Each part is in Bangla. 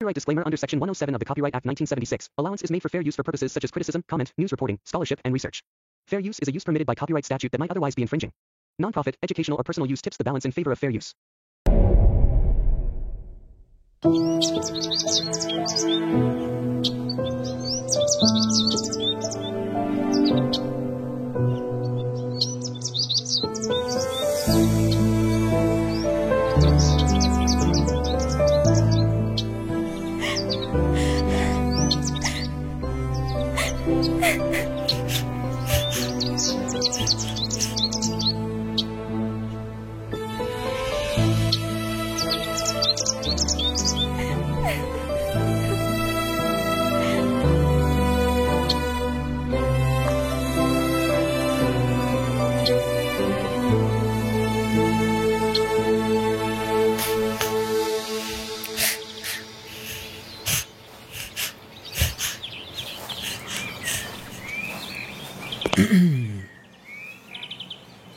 Copyright disclaimer under Section 107 of the Copyright Act 1976. Allowance is made for fair use for purposes such as criticism, comment, news reporting, scholarship, and research. Fair use is a use permitted by copyright statute that might otherwise be infringing. Nonprofit, educational, or personal use tips the balance in favor of fair use.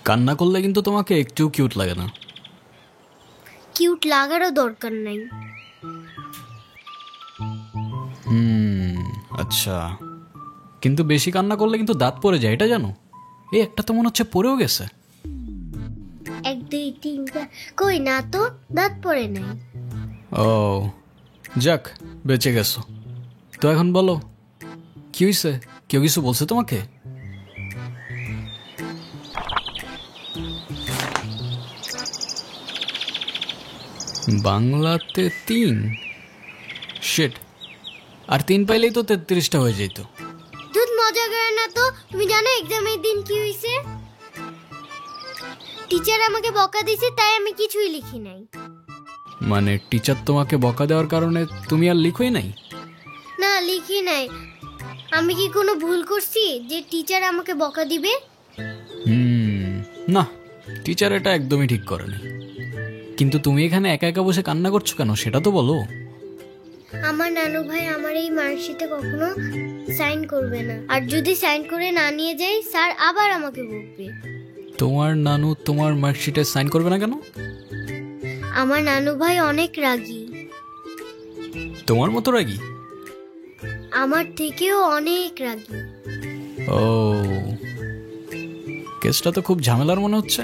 কান্না করলে কিন্তু তোমাকে একটু কিউট লাগে না। কিউট লাগারও দরকার নাই। আচ্ছা, কিন্তু বেশি কান্না করলে কিন্তু দাঁত পড়ে যায়, এটা জানো? এই একটা তো মনে হচ্ছে পড়েও গেছে। 1 2 3 4 কই না তো, দাঁত পড়ে নাই। ও যাক, বেঁচে গেছো। তো এখন বলো কি হয়েছে? কেউ কিছু বলছে তোমাকে? বাংলাতে 3 শিট, আর 3 পাইলেই তো 33টা হয়ে যেত। দুধ মজা করে না তো। তুমি জানো এক্সামের দিন কি হয়েছে? টিচার আমাকে বকা দিয়েছে, তাই আমি কিছুই লিখি নাই। মানে টিচার তোমাকে বকা দেওয়ার কারণে তুমি আর লিখোই নাই? না, লিখি নাই। আমি কি কোনো ভুল করছি যে টিচার আমাকে বকা দিবে? না, টিচার এটা একদমই ঠিক করেনি। কিন্তু তুমি এখানে একা একা বসে কান্না করছো কেন, সেটা তো বলো। আমার নানু ভাই আমার এই মার্কশিটে কখনো সাইন করবে না, আর যদি সাইন করে না নিয়ে যাই স্যার আবার আমাকে বকবে। তোমার নানু তোমার মার্কশিটে সাইন করবে না কেন? আমার নানু ভাই অনেক রাগী। তোমার মতো রাগী? আমার থেকেও অনেক রাগী। ও, কেসটা তো খুব ঝামেলার মনে হচ্ছে।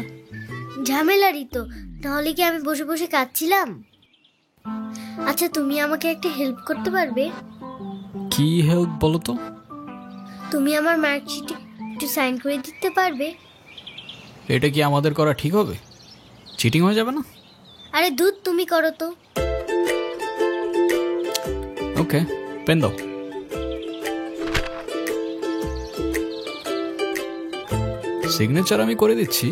ঝামেলারই তো, তাহলে কি আমি বসে বসে কাঁদছিলাম? আচ্ছা, তুমি আমাকে একটা হেল্প করতে পারবে? কি হেল্প বলো তো? তুমি আমার মার্কশিটে একটু সাইন করে দিতে পারবে? এটা কি আমাদের করা ঠিক হবে? চিটিং হয়ে যাবে না? আরে দুধ, তুমি করো তো। ওকে, পেন দাও। সিগনেচার আমি করে দিচ্ছি,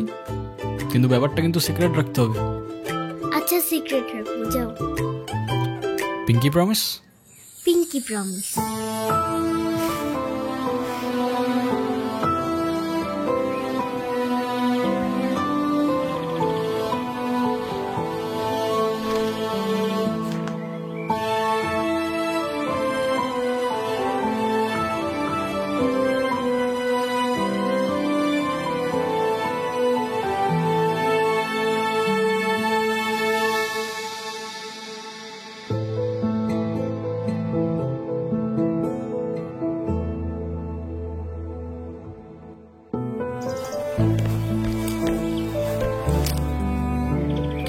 কিন্তু ব্যাপারটা কিন্তু সিক্রেট রাখতে হবে। আচ্ছা, সিক্রেট রাখবো, যাও। Pinky promise? Pinky promise.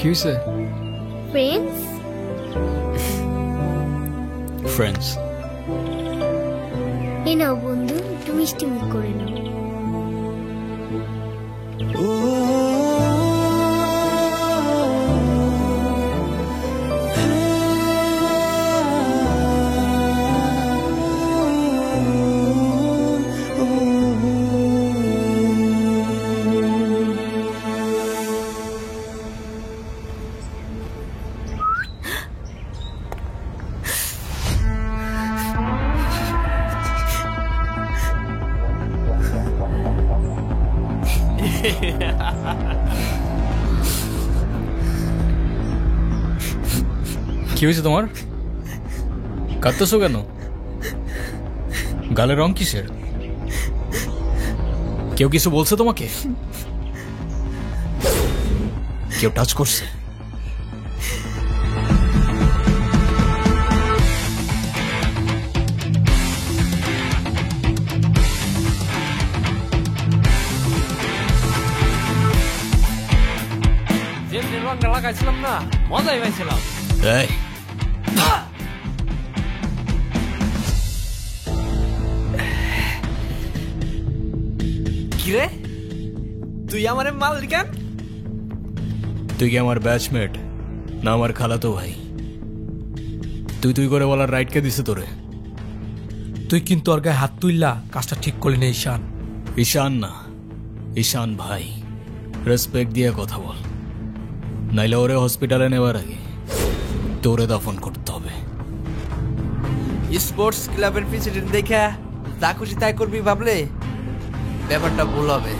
কি হয়েছে? ফ্রেন্ডস। ফ্রেন্ডস? এই নাও বন্ধু, একটু মিষ্টি মুখ করে নাও। কি হয়েছে তোমার? কাঁদতেছো কেন? গালের রং কিসের? কেউ কিছু বলছে তোমাকে? কেউ টাচ করছে? খাইছিলাম না, মজাই পাইছিলাম। এই কিরে তুই আমারে মাল কেন? তুই কি আমার ব্যাচমেট না আমার খালাতো ভাই? তুই করে বলার রাইট কে দিছে তোরে? তুই কিন্তু ওর গায়ে হাত তুললা, কাজটা ঠিক করলি না ঈশান। ঈশান না, ঈশান ভাই। রেসপেক্ট দিয়ে কথা বল, নাইলে ওরে হসপিটালে নেওয়ার আগে তোরে দাফন করতে হবে। স্পোর্টস ক্লাবের প্রেসিডেন্ট দেখা যা খুশি তাই করবি ভাবলে ব্যাপারটা ভুল হবে।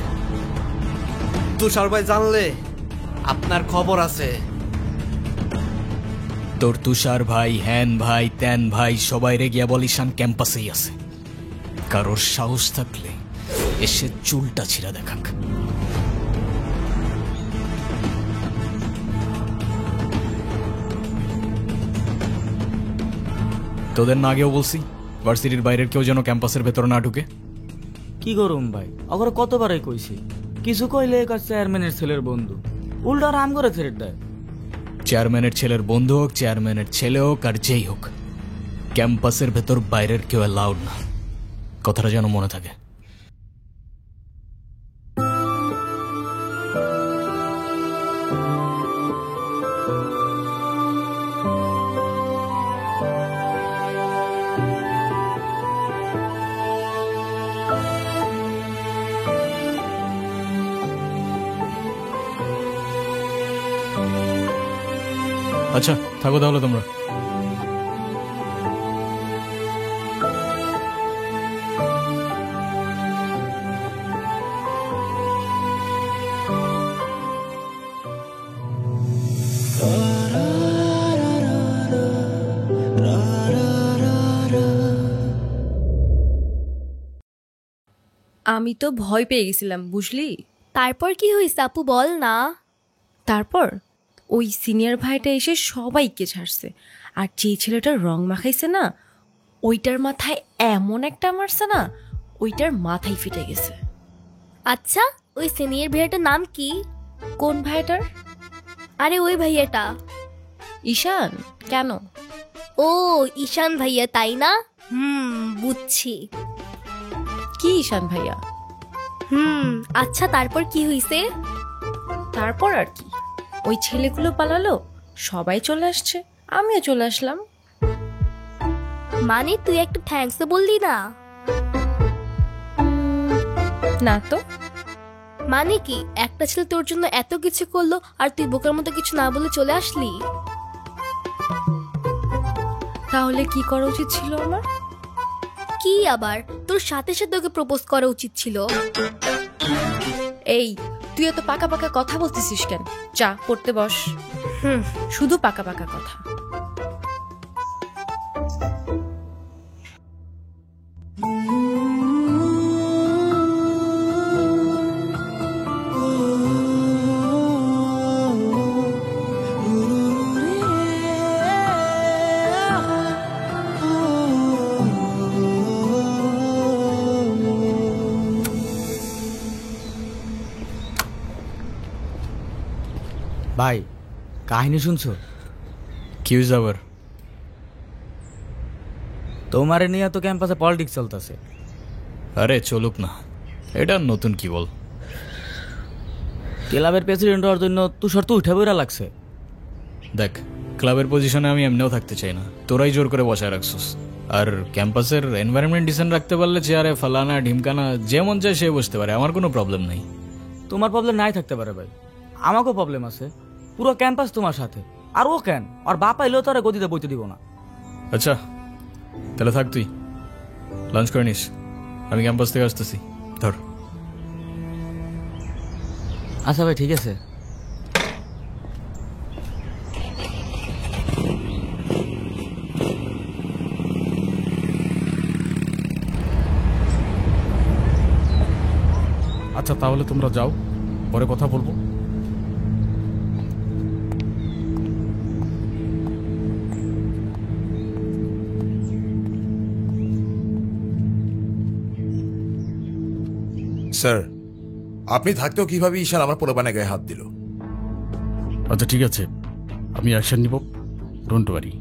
তুষার ভাই জানলে আপনার খবর আছে। তোর তুষার ভাই, হ্যান ভাই, ত্যান ভাই সবাই রে গিয়া বল ঈশান ক্যাম্পাসেই আছে। কারোর সাহস থাকলে এসে চুলটা ছিঁড়া দেখাক। তোদের না আগেও বলছি ভার্সিটির বাইরের কেউ যেন ক্যাম্পাসের ভেতর না ঢুকে। কি করুম ভাই, অগর কতবারই কইছি, কিছু কইলে কার চেয়ারম্যানের ছেলের বন্ধু, উল্টা রাম করে ছেড়ে দেয়। চেয়ারম্যানের ছেলের বন্ধু হোক, চেয়ারম্যানের ছেলে হোক, আর যেই হোক, ক্যাম্পাসের ভেতর বাইরের কেউ অ্যালাউড না। কথাটা যেন মনে থাকে। আচ্ছা থাকো তাহলে তোমরা। আমি তো ভয় পেয়ে গেছিলাম বুঝলি। তারপর কি হয়েছে আপু বল না। তারপর ওই সিনিয়র ভাইটা এসে সবাইকে ছাড়ছে, আর যে ছেলেটার রং মাখাইছে না ওইটার মাথায় এমন একটা মারছে না, ওইটার মাথায় ফিটে গেছে। আচ্ছা ওই সিনিয়র ভাইয়াটার নাম কি? কোন ভাইটার? আরে ওই ভাইয়াটা। ঈশান। কেন? ও ঈশান ভাইয়া তাই না? বুঝছি। কি ঈশান ভাইয়া? আচ্ছা তারপর কি হয়েছে? তারপর আর কি, ওই ছেলেগুলো পালালো, সবাই চলে আসছে, আমিও চলে আসলাম। মানে তুই একটা থ্যাঙ্কস বললি না? না তো। মানে কি একটা ছেলে তোর জন্য এত কিছু করলো আর তুই বোকার মতো কিছু না বলে চলে আসলি? তাহলে কি করা উচিত ছিল আমার? কি আবার, তোর সাথে সাথে ওকে প্রপোজ করা উচিত ছিল। এই তুই এত পাকা পাকা কথা বলতেছিস কেন? চা পড়তে বস। শুধু পাকা পাকা কথা। ভাই কাহিনী শুনছো? কি হয়েছে আবার? তোমারে নিয়ে তো ক্যাম্পাসে পলিটিক্স চলতেছে। আরে চলুক না, এটা নতুন কি বল। ক্লাবের প্রেসিডেন্ট হওয়ার জন্য তুষার তো উঠে বইরা লাগছে। দেখ ক্লাবের পজিশনে আমি এমনিও থাকতে চাই না, তোরাই জোর করে বসায় রাখছিস। আর ক্যাম্পাসের এনভায়রনমেন্ট ডিসেন্ট রাখতে পারলে চেয়ারে ফালানা ঢিমকানা যে মন চায় সে বসতে পারে, আমার কোনো প্রবলেম নেই। তোমার প্রবলেম নাই থাকতে পারে ভাই, আমাকেও প্রবলেম আছে। পুরো ক্যাম্পাস তোমার সাথে, আর ও কেন আর বাপ আইলেও তারা গদিতে বইতে দিব না। আচ্ছা তাহলে থাক, তুই লাঞ্চ করে নিস, আমি ক্যাম্পাস থেকে আসতেছি। ধর। আচ্ছা ভাই ঠিক আছে। আচ্ছা তাহলে তোমরা যাও, পরে কথা বলবো। স্যার, আপনি থাকতেও কিভাবে ঈশান আমার পোলাপানে গায়ে হাত দিল? আচ্ছা ঠিক আছে, আমি অ্যাকশন নিব, ডোন্ট ওয়ারি।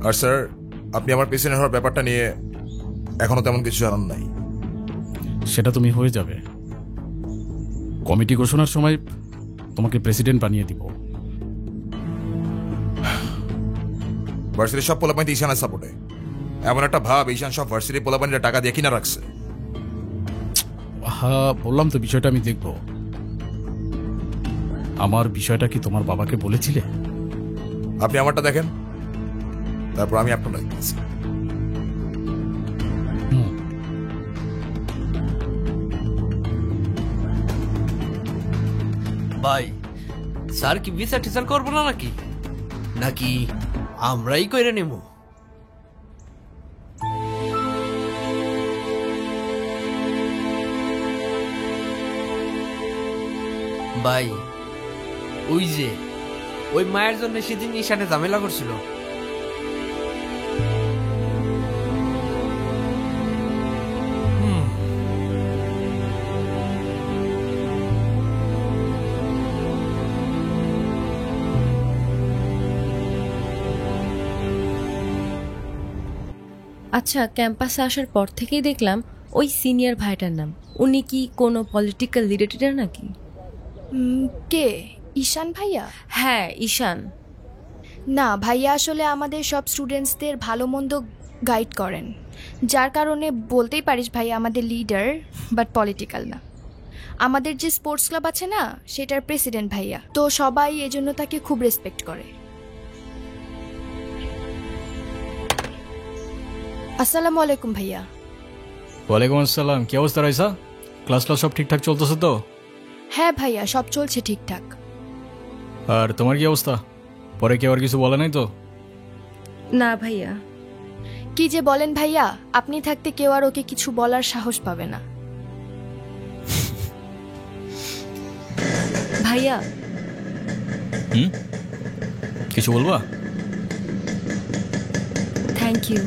আর স্যার, আপনি আমার পেছনে হওয়ার ব্যাপারটা নিয়ে এখনো তেমন কিছু জানান নাই। সেটা তুমি হয়ে যাবে। কমিটি ঘোষণার সময় তোমাকে প্রেসিডেন্ট বানিয়ে দিব। ভার্সিটির সব পোলাপানি ঈশানের সাপোর্টে। এমন একটা ভাব ঈশান সব ভার্সিটির পোলাপানিরা টাকা দিয়ে কিনা রাখছে। হ্যাঁ, বললাম তো বিষয়টা আমি দেখব। আমার বিষয়টা কি তোমার বাবাকে বলেছিলে? আপনি আমারটা দেখেন, তারপর আমি আপনার দেখতেছি। ভাই, স্যার কি বিচার টিচার করবো না নাকি নাকি আমরাই কইরে নেব? ভাই, ওই যে ওই মায়ের জন্য সেদিন ঈশানে ঝামেলা করছিল। আচ্ছা, ক্যাম্পাসে আসার পর থেকেই দেখলাম ওই সিনিয়র ভাইটার নাম। উনি কি কোনো পলিটিক্যাল রিলেটেড নাকি? কে? ঈশান ভাইয়া? হ্যাঁ, ঈশান। না, ভাইয়া আসলে আমাদের সব স্টুডেন্টসদের ভালো মন্দ গাইড করেন, যার কারণে বলতেই পারিস ভাইয়া আমাদের লিডার, বাট পলিটিক্যাল না। আমাদের যে স্পোর্টস ক্লাব আছে না, সেটার প্রেসিডেন্ট ভাইয়া, তো সবাই এজন্য তাকে খুব রেসপেক্ট করে। আসসালামু আলাইকুম ভাইয়া। ওয়ালাইকুম আসসালাম। কি অবস্থা রাইসা? ক্লাস সব ঠিকঠাক চলতেছে তো? হ্যাঁ ভাইয়া, সব চলছে ঠিকঠাক। আর তোমার কি অবস্থা? পরে কেউ আর কিছু বলে নাই তো? না ভাইয়া। কি যে বলেন ভাইয়া, আপনি থাকতে কেউ আর ওকে কিছু বলার সাহস পাবে না। ভাইয়া, কিছু বলবা? Thank you.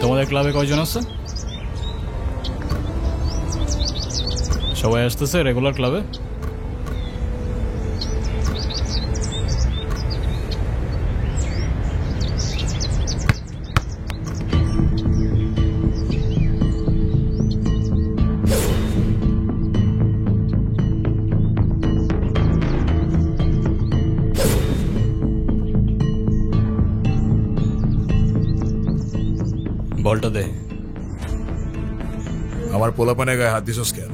তোমাদের ক্লাবে কয়জন আছে? সবাই আসতেছে রেগুলার ক্লাবে? বলটা দে। আমার পোলাপানের গায়ে হাত দিছস কেন?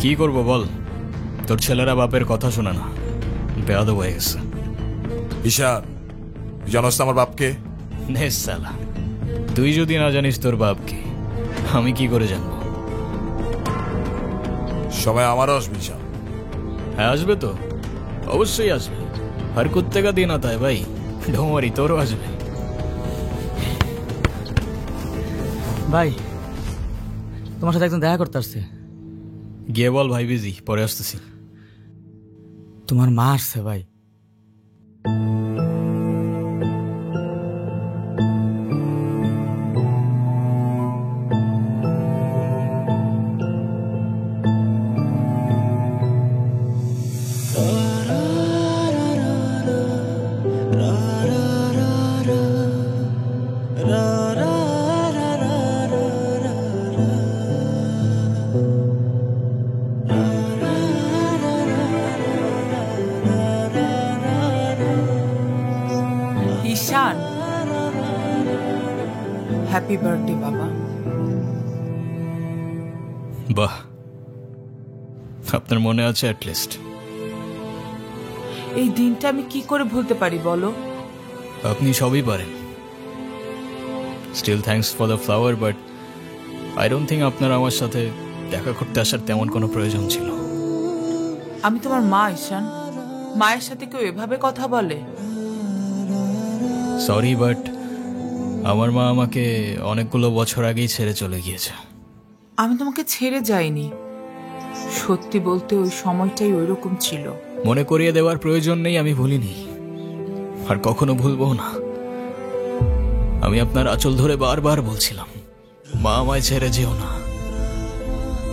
কি করবো বল, তোর ছেলেরা বাপের কথা শোনে না, বেয়াদব হয়ে গেছে। ঈশান, জানোস আমার বাপকে? নে সালা, তুই যদি না জানিস তোর বাপকে, আমি কি করে জানবো? সময় আমারও আসবে ঈশান। হ্যাঁ আসবে তো, অবশ্যই আসবে। আর কুত্তেকা দিন আতা है ভাই, ঢোমারি তোরও আসবে। ভাই, তোমার সাথে একজন দেখা করতে আসছে। গিয়ে বল ভাই বিজি, পরে আসতেছি। তোমার মা আসছে ভাই। ঈশান, হ্যাপি বার্থডে বাবা। বাহ, আপনার মনে আছে অ্যাটলিস্ট। এই দিনটা আমি কি করে ভুলতে পারি বলো? আপনি সবই পারেন। Still thanks for the flower, but I don't think আপনার আমার সাথে দেখা করতে আসার তেমন কোনো প্রয়োজন ছিল। আমি তোমার মা ঈশান, মায়ের সাথে কেউ এভাবে কথা বলে? সরি, বাট আমার মা আমাকে অনেকগুলো বছর আগেই ছেড়ে চলে গিয়েছে। আমি তোমাকে ছেড়ে যাইনি, সত্যি বলতে ওই সময়টাই ওইরকম ছিল। মনে করিয়ে দেওয়ার প্রয়োজন নেই, আমি ভুলিনি আর কখনো ভুলবো না। আমি আপনার আঁচল ধরে বারবার বলছিলাম, মা আমায় ছেড়ে যেও না।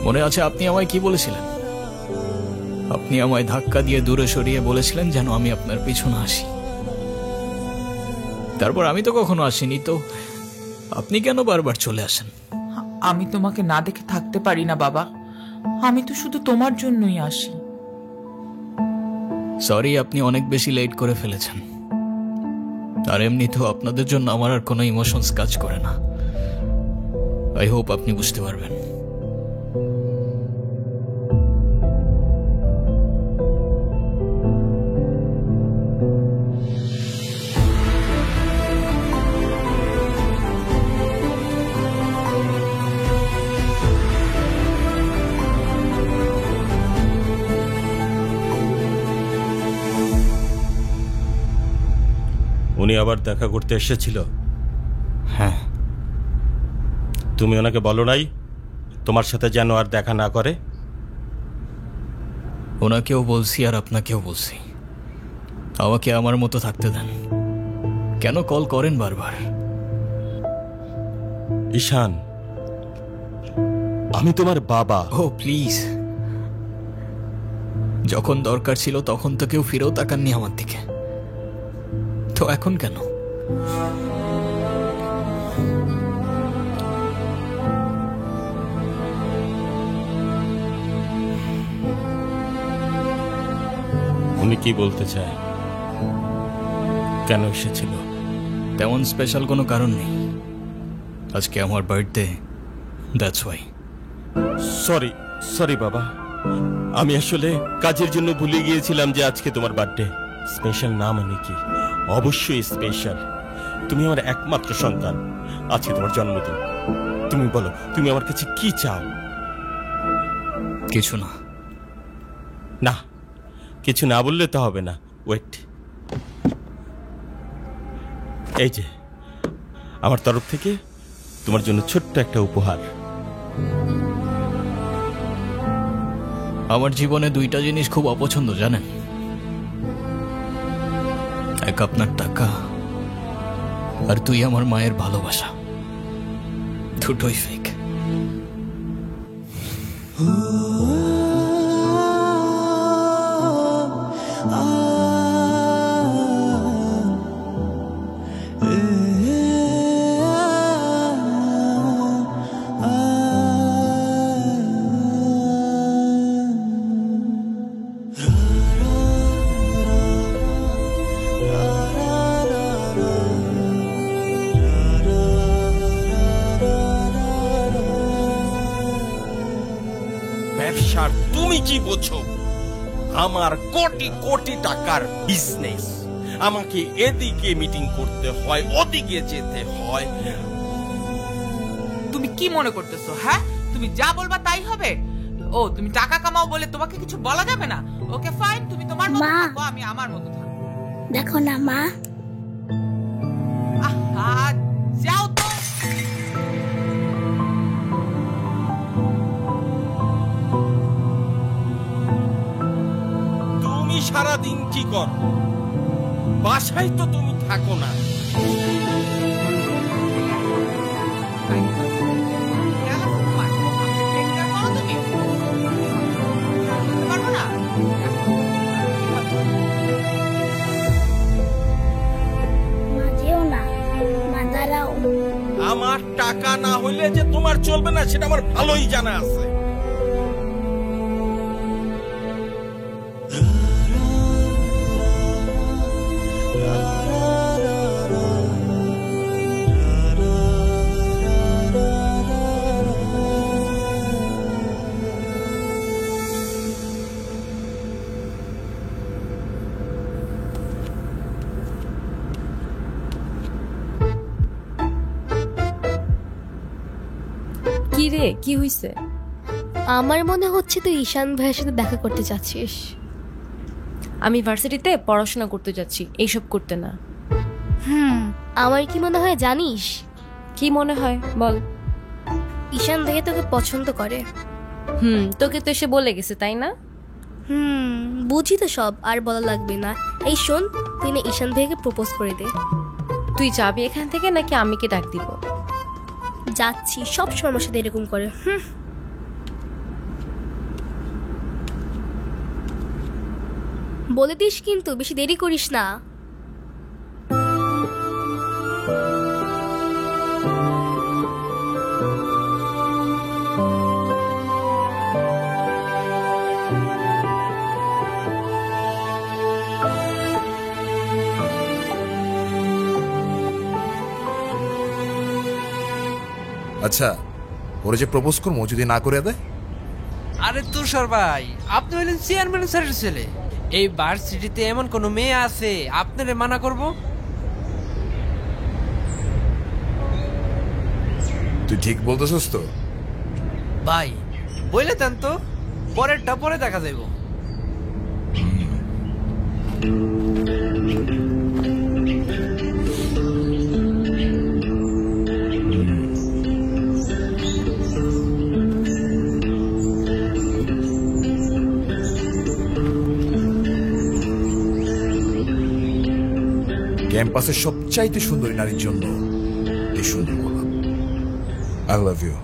মনে আছে আপনি আমায় কি বলেছিলেন? আপনি আমায় ধাক্কা দিয়ে দূরে সরিয়ে বলেছিলেন যেন আমি আপনার পিছনে আসি। তারপর আমি তো কখনো আসিনি, তো আপনি কেন বারবার চলে আসেন? আমি তোমাকে না দেখে থাকতে পারি না বাবা, আমি তো শুধু তোমার জন্যই আসি। সরি, আপনি অনেক বেশি লেট করে ফেলেছেন। আর এমনিতেও আপনাদের জন্য আমার আর কোনো ইমোশনস কাজ করে না। আই হোপ আপনি বুঝতে পারবেন। উনি আবার দেখা করতে এসেছিল? হ্যাঁ। তুমি ওনাকে বলো নাই তোমার সাথে যেন আর দেখা না করে? ওনাকেও বলছি আর আপনাকেও বলছি, আমাকে আমার মতো থাকতে দেন। কেন কল করেন বারবার? ঈশান, আমি তোমার বাবা। ও প্লিজ, যখন দরকার ছিল তখন তো কেউ ফিরেও তাকাননি আমার দিকে, তো এখন কেন? উনি কি বলতে চায়? কেন এসেছিল? তেমন স্পেশাল কোনো কারণ নেই, আজকে আমার birthday, that's why. Sorry sorry বাবা, আমি আসলে কাজের জন্য ভুলে গিয়েছিলাম যে আজকে তোমার বার্থডে। স্পেশাল না মানে কি? অবশ্যই স্পেশাল। তুমি আমার একমাত্র সন্তান, আজকে তোমার জন্মদিন। তুমি বলো, তুমি আমার কাছে কি চাও? কিছু না। না, কিছু না বললে তো হবে না। ওয়েট, এই যে আমার তরফ থেকে তোমার জন্য ছোট্ট একটা উপহার। আমার জীবনে দুইটা জিনিস খুব অপছন্দ জানেন, এক আপনার টাকা আর তুই আমার মায়ের ভালোবাসা, দুটোই ফেক। ব্যবসার তুমি কি বোঝো? আমার কোটি কোটি টাকার বিজনেস, আমাকে এদিকে মিটিং করতে হয়, ওদিকে যেতে হয়। তুমি কি মনে করতেছো? হ্যাঁ, তুমি যা বলবা তাই হবে? ও, তুমি টাকা কামাও বলে তোমাকে কিছু বলা যাবে না? ওকে ফাইন, তুমি তোমার মতো থাকো, আমি আমার মতো থাকবো। দেখো না মা, আহা, যাও তো। তুমি সারাদিন কি করো? বাসায় তো তুমি থাকো না। আমার টাকা না হইলে যে তোমার চলবে না সেটা আমার ভালোই জানা আছে। কি রে, কি হইছে? আমার মনে হচ্ছে তুই ঈশান ভাইয়ের সাথে দেখা করতে চাচ্ছিস। আমি ভার্সিটিতে পড়াশোনা করতে যাচ্ছি, এইসব করতে না। আমার কি মনে হয় জানিস? কি মনে হয় বল? ঈশান ভাইয়া তোকে পছন্দ করে। তোকে তো এসে বলে গেছে তাই না? বুঝি তো সব, আর বলা লাগবে না। এই শোন, তুই না ঈশান ভাইকে প্রপোজ করে দে। তুই যাবি এখান থেকে নাকি আমিকে ডাক দিব? যাচ্ছি, সব সময় আমার সাথে এরকম করে। বলে দিস কিন্তু, বেশি দেরি করিস না। আচ্ছা, ওরা যে প্রপোজ করবো যদি না করে দেয়? আরে তুষার ভাই, আপনি হলেন চেয়ারম্যান স্যারের ছেলে। এই ভার্সিটিতে এমন কোন মেয়ে আছে আপনারে মানা করব? তুই ঠিক বলতেছস তো? ভাই বলে দেন তো, পরেরটা পরে দেখা যাইব। ক্যাম্পাসের সবচাইতে সুন্দরী নারীর জন্য এই সুন্দর গোলাপ। I love you.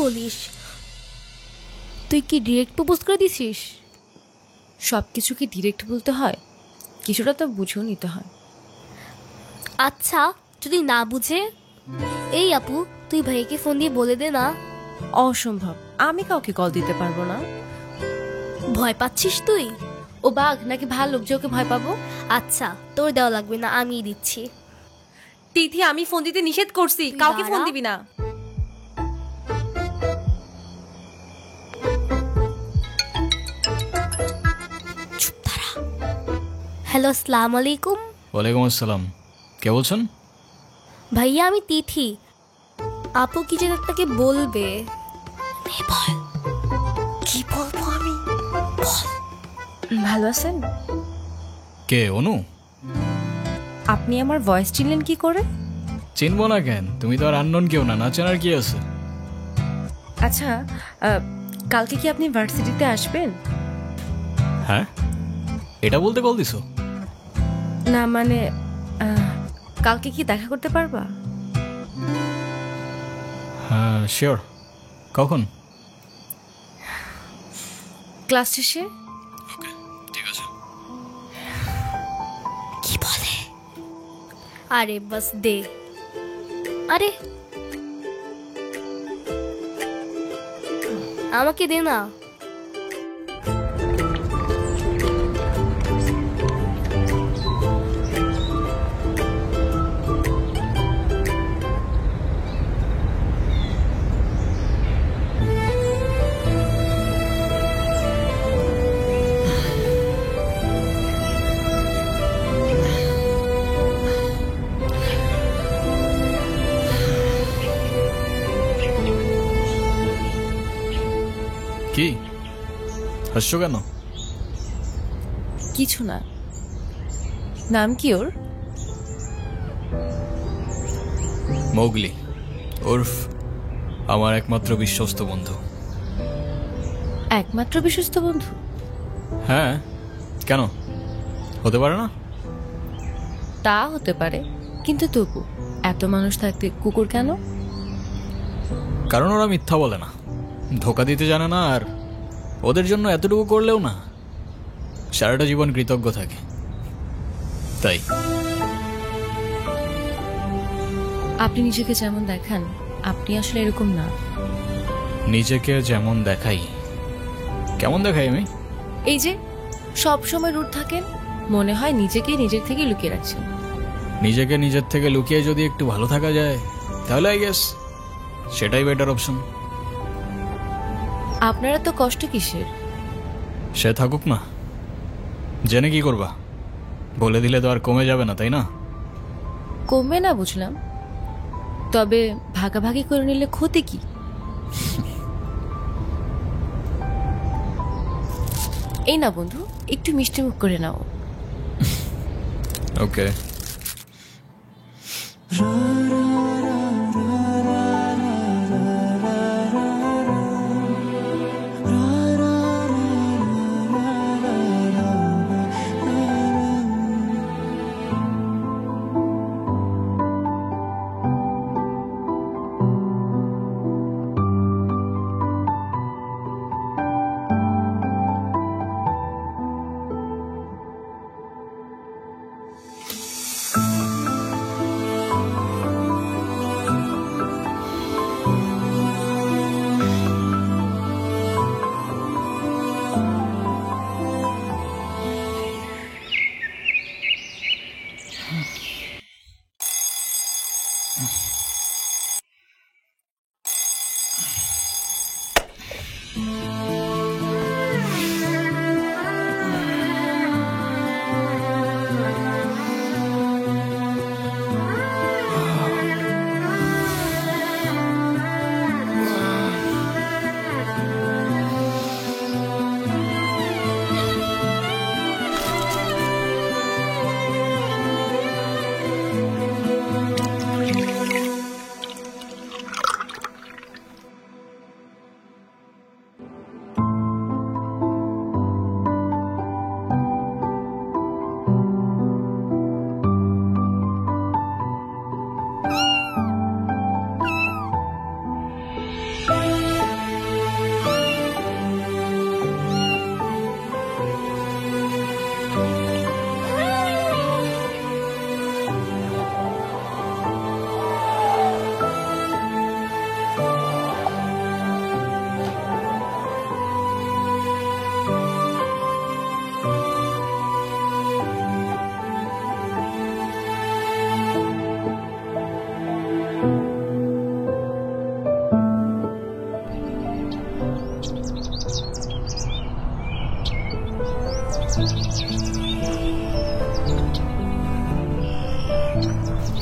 বলিস? তুই কি ডিরেক্ট প্রপোজ করে দিছিস? সব কিছু কি ডিরেক্ট বলতে হয়? কিছুটা তো বুঝেও নিতে হয়। আচ্ছা, যদি না বুঝে? এই আপু, তুই ভাইকে ফোন দিয়ে বলে দে না। অসম্ভব, আমি কাউকে কল দিতে পারবো না। ভয় পাচ্ছিস তুই? ও বাঘ নাকি ভাল্লুক যে ওকে ভয় পাবো? আচ্ছা, তোর দেওয়া লাগবে না, আমিই দিচ্ছি। তিথি, আমি ফোন দিতে নিষেধ করছি, কাউকে ফোন দিবি না। হ্যালো, আসসালামু আলাইকুম। ওয়ালাইকুম আসসালাম। কে বলছেন? ভাইয়া, আমি তিথি। আপু কি যেন আপনাকে বলবে। কি বলবো আমি? ভালো আছেন? কে? অনু? আপনি আমার ভয়েস চিনলেন কি করে? চিনবো না কেন, তুমি তো আর আননোন কেউ না, না চেনার কি আছে? আচ্ছা, কালকে কি আপনি ভার্সিটিতে আসবেন? হ্যাঁ, এটা বলতে কল দিছো? না মানে কালকে কি দেখা করতে পারবা? হ্যাঁ শিওর। কখন? ক্লাস শেষে। ওকে, ঠিক আছে। কি বলে? আরে বাস দে। আরে আমাকে দে না। কি হাসছো কেন? কিছু না। নাম কি ওর? মৌগলি, ওরফ আমার একমাত্র বিশ্বস্ত বন্ধু। একমাত্র বিশ্বস্ত বন্ধু? হ্যাঁ, কেন হতে পারে না? তা হতে পারে, কিন্তু তবু এত মানুষ থাকতে কুকুর কেন? কারণ ওরা মিথ্যা বলে না, ধোকা দিতে জানে না, আর ওদের জন্য এতটুকু করলেও না সারাটা জীবন কৃতজ্ঞ থাকে। তাই আপনি নিজেকে যেমন দেখান, আপনি আসলে এরকম না। নিজেকে যেমন দেখাই? কেমন দেখাই আমি? এই যে সব সময় রুট থাকেন, মনে হয় নিজেকে নিজের থেকে লুকিয়ে রাখছেন। নিজেকে নিজের থেকে লুকিয়ে যদি একটু ভালো থাকা যায় তাহলে আই গেস সেটাই বেটার অপশন। আপনারা তো কষ্ট কিসের? সে থাকুক না, জেনে কি করবা? বলে দিলে তো আর কমে যাবে না, তাই না? কমবে না বুঝলাম, তবে ভাগাভাগি করে নিলে ক্ষতি কি? এই না বন্ধু, একটু মিষ্টি মুখ করে নাও। ওকে।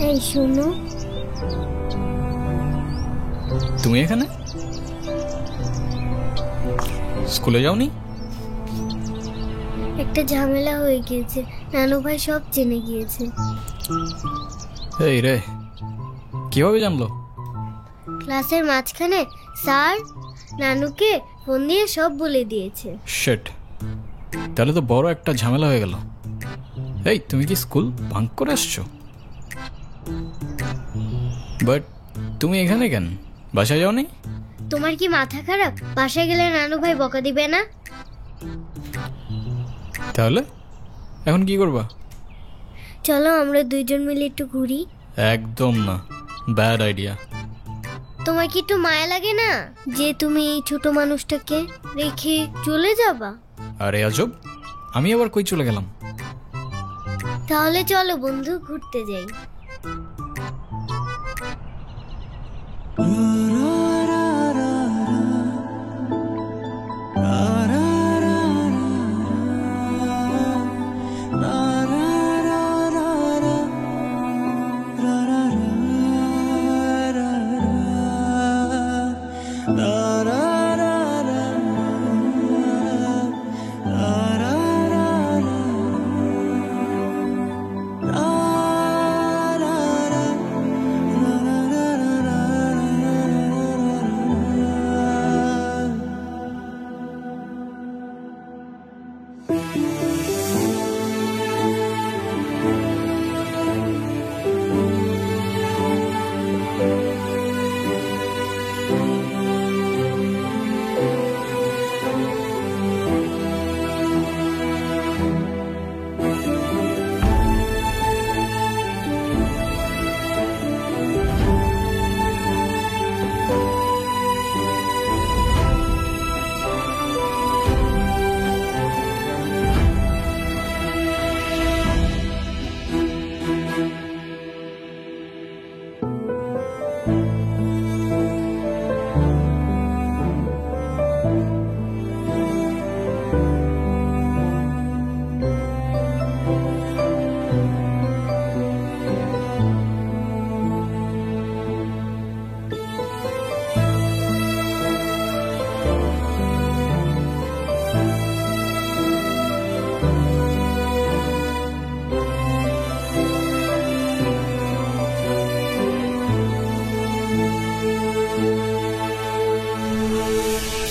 এই শোনো, তুমি এখানে? স্কুলে যাওনি? একটা ঝামেলা হয়ে গিয়েছে, নানু ভাই সব জেনে গিয়েছে। এই রে, কিভাবে জানলো? ক্লাসের মাঝখানে স্যার নানুকে ফোন দিয়ে সব বলে দিয়েছে। শিট, তাহলে তো বড় একটা ঝামেলা হয়ে গেল। এই, তুমি কি স্কুল ভাঙ করে আসছো? বাট তুমি এখানে কেন? বাসায় যাওনি? তোমার কি মাথা খারাপ? বাসায় গেলে নানু ভাই বকা দিবে না? তাহলে এখন কি করবা? চলো আমরা দুইজন মিলে একটু ঘুরি। একদম না, ব্যাড আইডিয়া। তোমার কি একটু মায়া লাগে না যে তুমি এই ছোট মানুষটাকে রেখে চলে যাবা? আরে আজব, আমি আবার কই চলে গেলাম? তাহলে চলো বন্ধু, ঘুরতে যাই।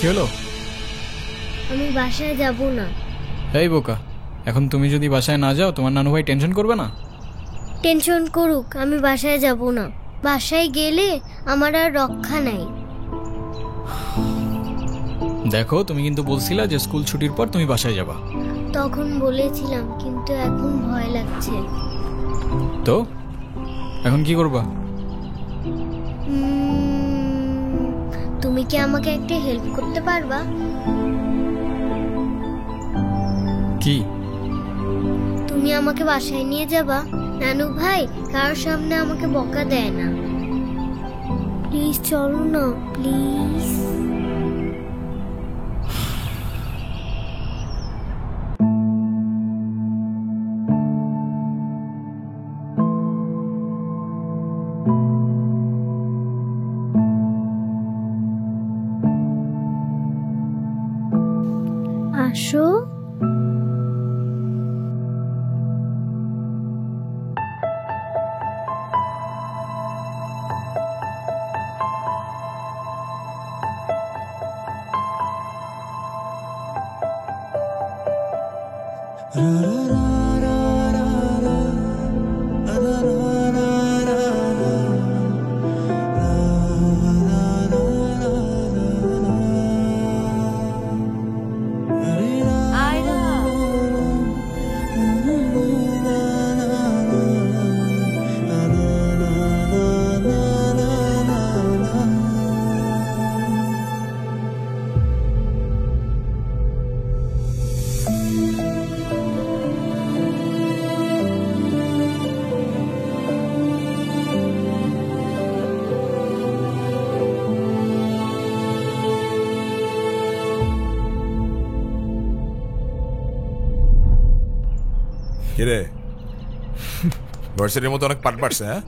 কি হলো? আমি বাসায় যাব না। এই বোকা, এখন তুমি যদি বাসায় না যাও তোমার নানু ভাই টেনশন করবে না? টেনশন করুক, আমি বাসায় যাব না। বাসায় গেলে আমার আর রক্ষা নাই। দেখো, তুমি কিন্তু বলছিলা যে স্কুল ছুটির পর তুমি বাসায় যাবা। তখন বলেছিলাম, কিন্তু এখন ভয় লাগছে। তো এখন কি করবা? তুমি কি আমাকে একটা হেল্প করতে পারবা? কি? তুমি আমাকে বাসায় নিয়ে যাবা? নানু ভাই কারোর সামনে আমাকে বকা দেয় না। প্লিজ চলো না, প্লিজ। আসো। কিরে, ভার্সিটির মতো অনেক পাট পাটছে? হ্যাঁ,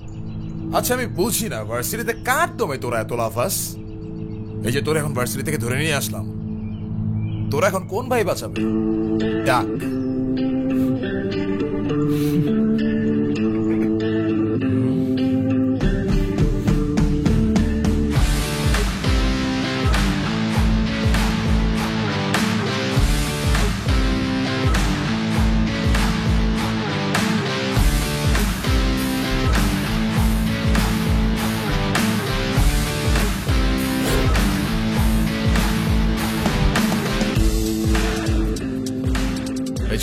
আচ্ছা আমি বুঝি না ভার্সিটিতে কার দমে তোরা এত লাফাস? এই যে তোরা এখন ভার্সিটি থেকে ধরে নিয়ে আসলাম, তোরা এখন কোন ভাই বাঁচাবে? ডাক।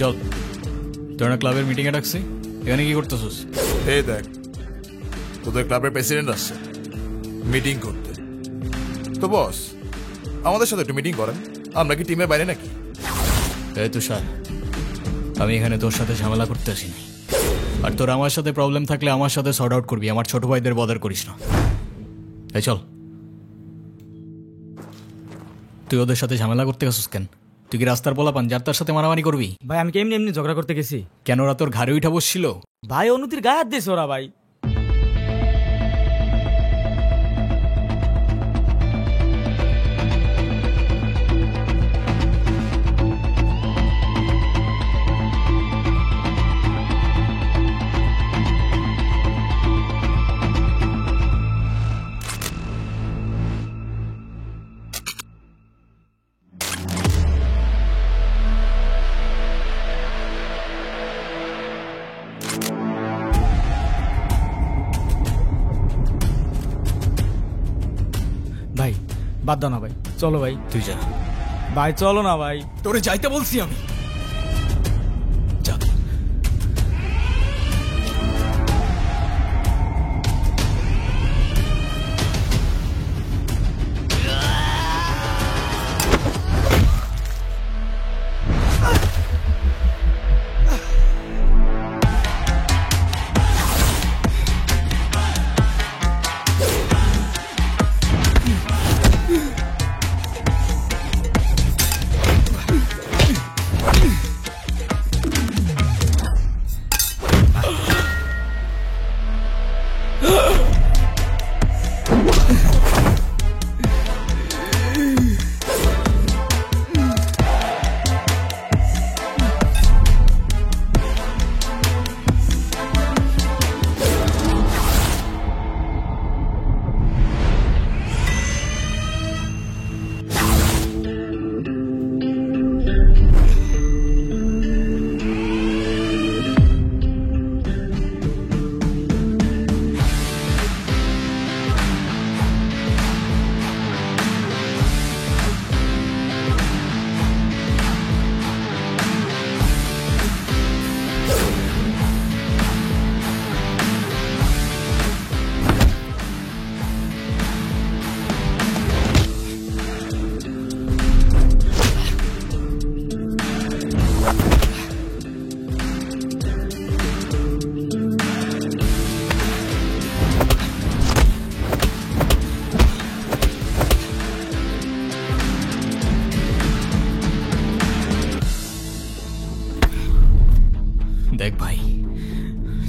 চল, তোরা ক্লাবের মিটিং এ ডাকছি, এখানে কি করতেছিস? এই দেখ, তোদের ক্লাবের প্রেসিডেন্ট আসছে মিটিং করতে। তো বস, আমাদের সাথে একটু মিটিং করেন। আমরা কি টিমের বাইরে নাকি? এই তুষার, আমি এখানে তোর সাথে ঝামেলা করতে আসিনি। আর তোর আমার সাথে প্রবলেম থাকলে আমার সাথে সর্ট আউট করবি, আমার ছোট ভাইদের বদার করিস না। এই চল। তুই ওদের সাথে ঝামেলা করতে গেছিস কেন? তুই কি রাস্তার পোলাপান যার তার সাথে মারামারি করবি? ভাই আমি কি এমনি এমনি ঝগড়া করতে গেছি? কেন, ওরা তোর ঘাড়ে উঠা বসছিল? ভাই অনুতির গায়ে হাত দিয়েছে ওরা। ভাই বাদ দাও না ভাই, চলো ভাই। তুই যা ভাই, চলো না ভাই। তোরে যাইতে বলছি আমি।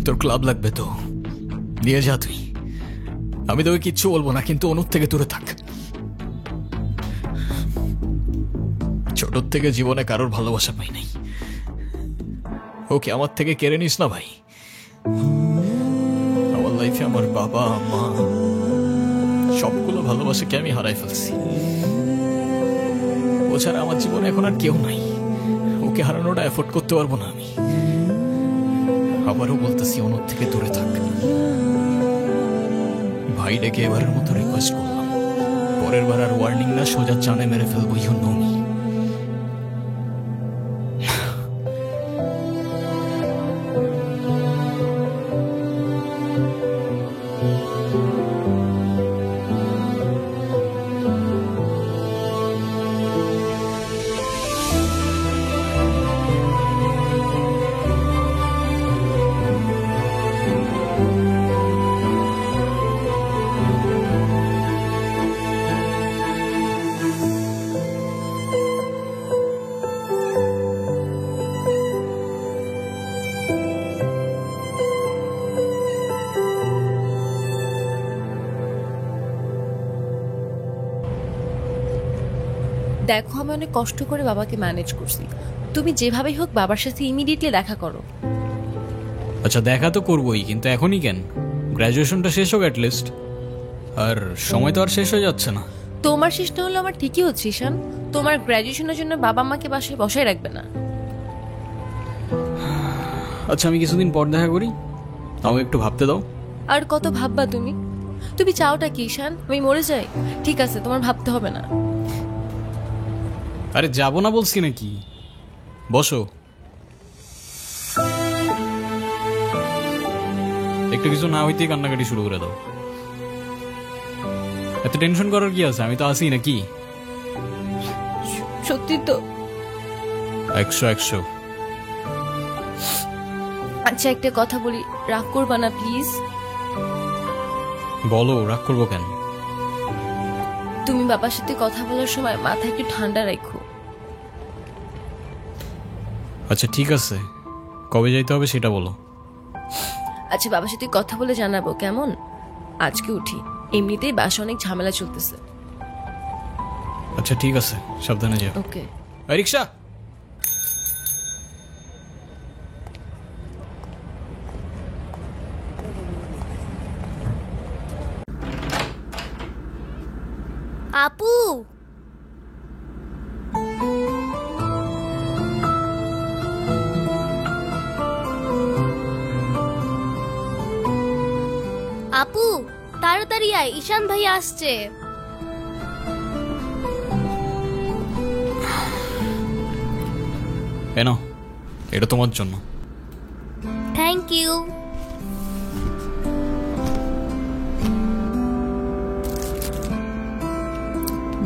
তোর ক্লাব লাগবে তো নিয়ে যা তুই, আমি তোকে কিচ্ছু বলবো না, কিন্তু অনুর থেকে দূরে থাক। ছোট থেকে জীবনে কারোর ভালোবাসা পাই নাই, ওকে আমার থেকে কেড়ে নিস না ভাই। আমার লাইফে আমার বাবা মা সবগুলো ভালোবাসাকে আমি হারাই ফেলছি, ও ছাড়া আমার জীবনে এখন আর কেউ নাই, ওকে হারানোটা এফোর্ড করতে পারবো না আমি। আবারও বলতেছি অনুর থেকে দূরে থাক ভাই, ডেকে এবারের মতো রিকোয়েস্ট করলাম, পরের বার আর ওয়ার্নিং না, সোজা চানে মেরে ফেলবো। You know me. দেখো আমি অনেক কষ্ট করে বাবাকে ম্যানেজ করছি, তুমি যেভাবেই হোক বাবার সাথে ইমিডিয়েটলি দেখা করো। আচ্ছা দেখা তো করবোই, কিন্তু এখনই কেন? গ্র্যাজুয়েশনটা শেষ হোক অ্যাটলিস্ট, আর সময় তো আর শেষ হয়ে যাচ্ছে না। তোমার শেষ না হলো আমার ঠিকই হচ্ছে ঈশান, তোমার গ্র্যাজুয়েশনের জন্য বাবা মাকে বাসায় বসায় রাখবে না। আচ্ছা আমি কিছুদিন পর দেখা করি, তাও একটু ভাবতে দাও। আর কত ভাববা তুমি? তুমি চাওটা কি ঈশান, আমি মরে যাই? ঠিক আছে তোমার ভাবতে হবে না। আরে যাবো না বলছি নাকি, বসো। একটু কিছু না হইতেই কান্নাকাটি শুরু করে দাও। এত টেনশন করার কি আছে, আমি তো আছি নাকি। সত্যি তো? 100 আচ্ছা একটা কথা বলি, রাগ করবা না প্লিজ? বলো, রাগ করবো কেন? তুমি বাবার সাথে কথা বলার সময় মাথা একটু ঠান্ডা রাখো। আচ্ছা ঠিক আছে, কবে যাইতে হবে সেটা বলো। আচ্ছা বাবার সাথে কথা বলে জানাবো কেমন? আজকে উঠি, এমনিতেই বাসা অনেক ঝামেলা চলতেছে। আচ্ছা ঠিক আছে, সাবধানে যাও। ওকে। রিক্সা। আপু আপু তাড়াতাড়ি আয়, ঈশান ভাই আসছে। এনো, এটা তোমার জন্য। Thank you.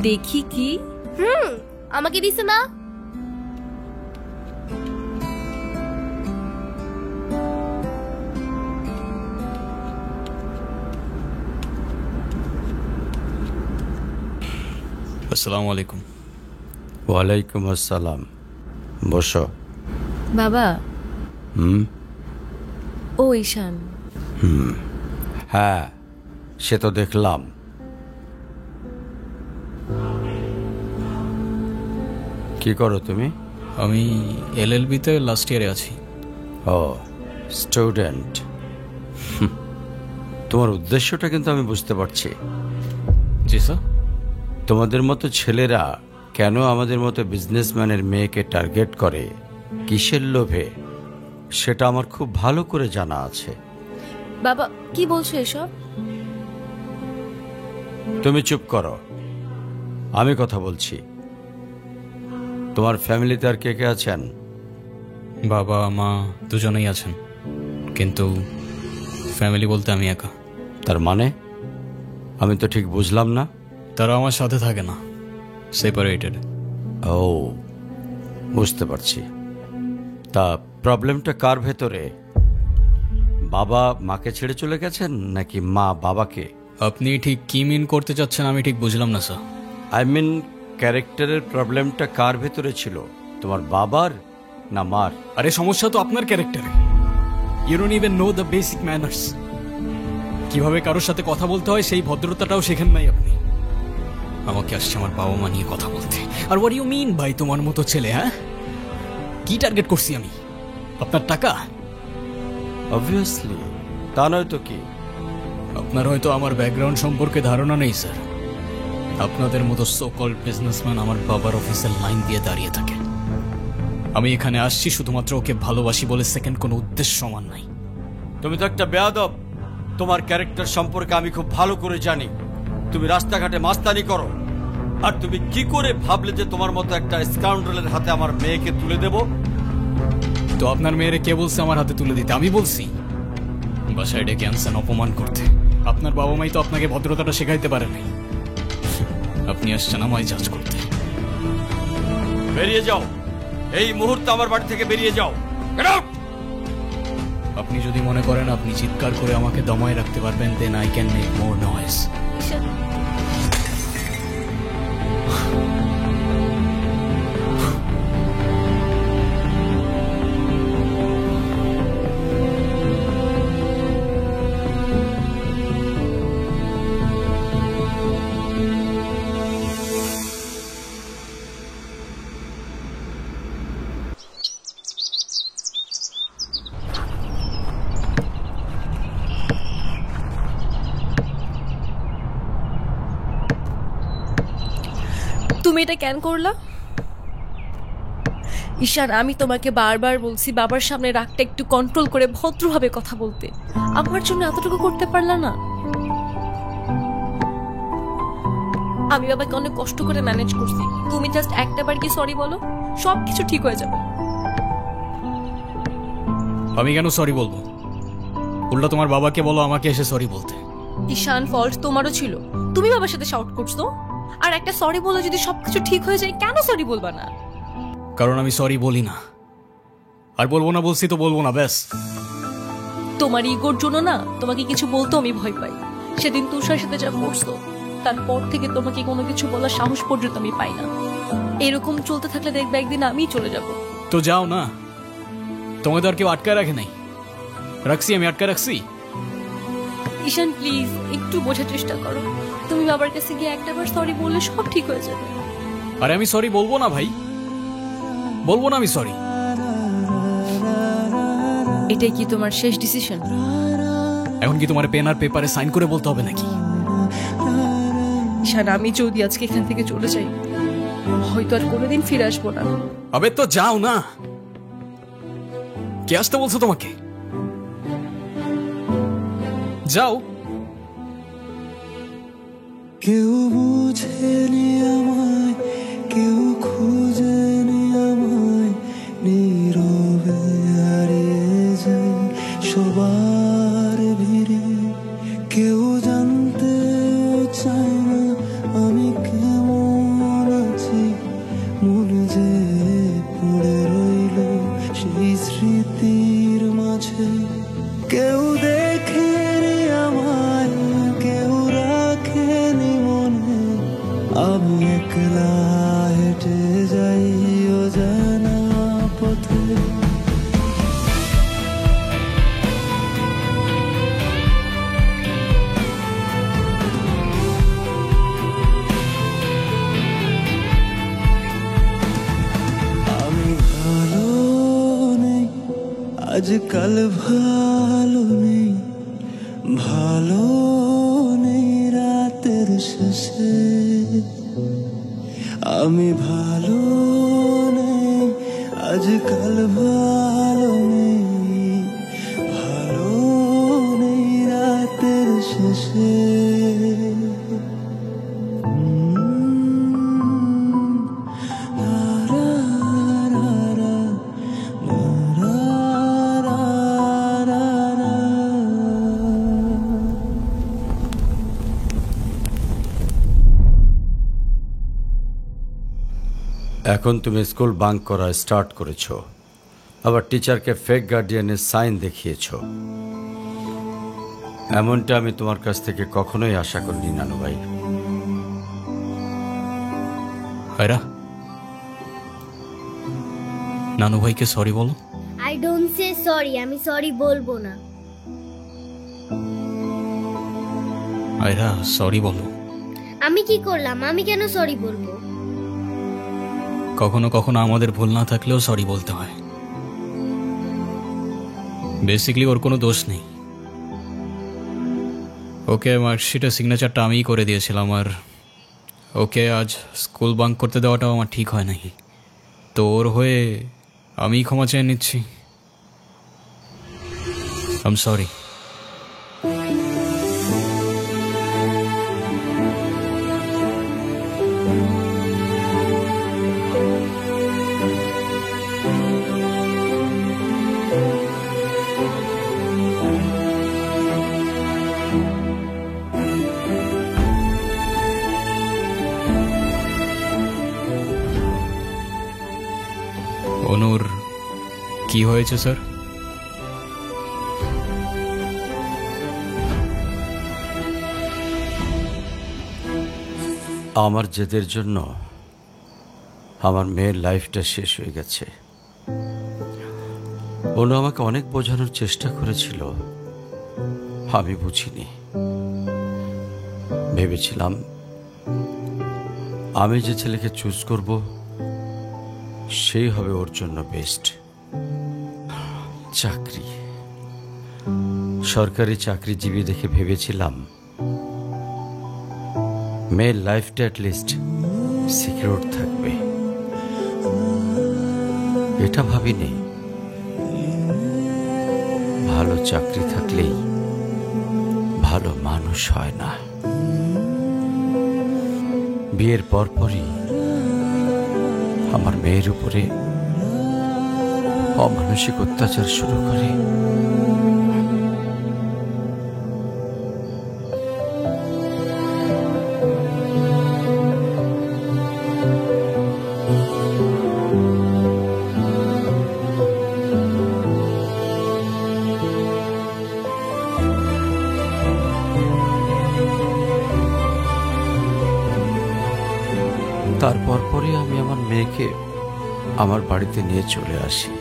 দেখি কি? আমাকে দিছে না? আসসালামু আলাইকুম। ওয়ালাইকুম আসসালাম, বসো। বাবা। হুম। ও ঈশান। হ্যাঁ সে তো দেখলাম। কি করো তুমি? আমি এলএলবি-তে লাস্ট ইয়ারে আছি। ও স্টুডেন্ট। তোমার উদ্দেশ্যটা কিন্তু আমি বুঝতে পারছি। জি স্যার। তোমাদের মতো ছেলেরা কেন আমাদের মতো বিজনেসম্যানের মেয়েকে টার্গেট করে, কিসের লোভে, সেটা আমার খুব ভালো করে জানা আছে। বাবা কি বলছো এসব? তুমি চুপ করো, আমি কথা বলছি। তোমার ফ্যামিলিতে আর কে কে আছেন? বাবা মা দুজনেই আছেন, কিন্তু ফ্যামিলি বলতে আমি একা। তার মানে? আমি তো ঠিক বুঝলাম না। তারা আমার সাথে থাকে না, সেপারেটেড। ও বুঝতে পারছি। তা প্রবলেমটা কার ভেতরে? বাবা মাকে ছেড়ে চলে গেছেন নাকি মা বাবাকে? আপনি ঠিক কি মিন করতে চাচ্ছেন আমি ঠিক বুঝলাম না স্যার। আই মিন ক্যারেক্টারের প্রবলেমটা কার ভেতরে ছিল, তোমার বাবার না মার? আরে সমস্যা তো আপনার ক্যারেক্টারে। You don't even know the basic manners. কিভাবে কারোর সাথে কথা বলতে হয় সেই ভদ্রতাটাও শেখেন নাই আপনি। আমাকে আসছে আমার বাবা মা নিয়ে কথা বলতে। আর হোয়াট ইউ মিন ভাই তোমার মতো ছেলে? হ্যাঁ, কি টার্গেট করছি আমি? আপনার টাকা? অবভিয়াসলি, তা নয় তো কি। আপনার হয়তো আমার ব্যাকগ্রাউন্ড সম্পর্কে ধারণা নেই স্যার। আপনাদের মতো সো কল্ড বিজনেসম্যান আমার বাবার অফিসের লাইন দিয়ে দাঁড়িয়ে থাকে। আমি এখানে আসছি শুধুমাত্র ওকে ভালোবাসি বলে, সেকেন্ড কোনো উদ্দেশ্য সমান নাই। তুমি তো একটা বেয়াদব। তোমার ক্যারেক্টার সম্পর্কে আমি খুব ভালো করে জানি। তুমি রাস্তাঘাটে মাস্তানি করো, আর তুমি কি করে ভাবলে যে তোমার মতো একটা স্কাউন্ডারের হাতে আমার মেয়েকে তুলে দেব? তো আপনার মেয়েরে কে বলছে আমার হাতে তুলে দিতে? আমি বলছি? বাসায় ডেকে আনছেন অপমান করতে। আপনার বাবা মাই তো আপনাকে ভদ্রতাটা শেখাইতে পারে নাই। আপনি আসছেন আমায় জাজ করতে। বেরিয়ে যাও, এই মুহূর্তে আমার বাড়ি থেকে বেরিয়ে যাও। Get out! আপনি যদি মনে করেন আপনি চিৎকার করে আমাকে দমায় রাখতে পারবেন, then I can make more noise. তুমি এটা কেন করলা? ঈশান, আমি তোমাকে বারবার বলছি বাবার সামনে রাগটা একটু কন্ট্রোল করে ভদ্রভাবে কথা বলতে। আমার জন্য এতটুকু করতে পারলা না? আমি বাবাকে অনেক কষ্ট করে ম্যানেজ করছি। তুমি জাস্ট একটাবার কি সরি বলো, সবকিছু ঠিক হয়ে যাবে। আমি কেন সরি বলবো? উল্টা তোমার বাবাকে বলো আমাকে এসে সরি বলতে। ঈশান, ফল্ট তোমারও ছিল। তুমি বাবার সাথে শাউট করছো, আর একটা সরি বলে যদি সবকিছু ঠিক হয়ে যায়, কেন সরি বলবা না? কারণ আমি সরি বলি না, আর বলবো না। বলছি তো বলবো না, ব্যাস। তোমার ইগোর জন্য না তোমাকে কিছু বলতে আমি ভয় পাই। সেদিন তুষার সাথে যা করছো, তারপর থেকে তোমাকে কোনো কিছু বলার সাহস পর্যন্ত আমি পাই না। এরকম চলতে থাকলে দেখবে একদিন আমিই চলে যাব। তো যাও না, তোমায় তো আর কেউ আটকায় রাখে নাই। রাখছি, আমি আটকায় রাখছি। ঈশান প্লিজ একটু বোঝার চেষ্টা করো। তুমি বাবার কাছে গিয়ে একটাবার সরি বললে সব ঠিক হয়ে যাবে। আরে আমি সরি বলবো না ভাই, বলবো না আমি সরি। এটাই কি তোমার শেষ ডিসিশন? এখন কি তোমার পেন আর পেপারে সাইন করে বলতে হবে নাকি? ঈশান, আমি যদি আজকে এখান থেকে চলে যাই, হয়তো আর কোনোদিন ফিরে আসবো না। আবে তো যাও না। কে আসতে বলছো তোমাকে? যাও। কেউ বুঝেনি আমায়, কেউ খুঁজেনি আমায়, নীরবে হারিয়ে যাই সবার ভিড়ে। কেউ জানতেও চায় না আমি কেমন আছি, মনে যে পড়ে রইল সেই স্মৃতির মাঝে। কেউ দেখেনি আমায়, কেউ রাখেনি মনে, আমি একলা হেঁটে যাই অজানা পথে। আমি ভালো নেই, আজকাল ভালো নেই, ভালো নেই রাতের শেষে। আমি ভালো নেই, আজকাল ভালো নেই, ভালো নেই রাতের শেষে। এখন তুমি স্কুল বাঙ্ক করা স্টার্ট করেছো, আবার টিচারকে ফেক গার্ডিয়ানের সাইন দেখিয়েছো। এমনটা আমি তোমার কাছ থেকে কখনোই আশা করিনি নানু ভাই। নানু ভাইকে সরি বলো। I don't সে সরি, আমি সরি বলবো না। আয়রা সরি বলো। আমি কি করলাম? আমি কেন সরি বলবো? কখনো কখনো আমাদের ভুল না থাকলেও সরি বলতে হয়। বেসিক্যালি ওর কোনো দোষ নেই। ওকে মার্কশিটের সিগনেচারটা আমিই করে দিয়েছিলাম, আর ওকে আজ স্কুল বাঙ্ক করতে দেওয়াটাও আমার ঠিক হয় নাই। তো ওর হয়ে আমিই ক্ষমা চেয়ে নিচ্ছি। I am sorry. অনুর কি হয়েছে স্যার? আমার জেদের জন্য আমার মেয়ের লাইফটা শেষ হয়ে গেছে। অনু আমাকে অনেক বোঝানোর চেষ্টা করেছিল, আমি বুঝিনি। ভেবেছিলাম আমি যে ছেলেকে চুজ করব সেই হবে ওর জন্য বেস্ট। চাকরি, সরকারি চাকরিজীবী দেখে ভেবেছিলাম মেয়ের লাইফটা অ্যাটলিস্ট সিকিউর থাকবে। এটা ভাবিনি ভালো চাকরি থাকলেই ভালো মানুষ হয় না। বিয়ের পরপরই আমার মেয়ের উপরে অমানসিক অত্যাচার শুরু করে। তারপর পরে আমি আমার মেয়েকে আমার বাড়িতে নিয়ে চলে আসি।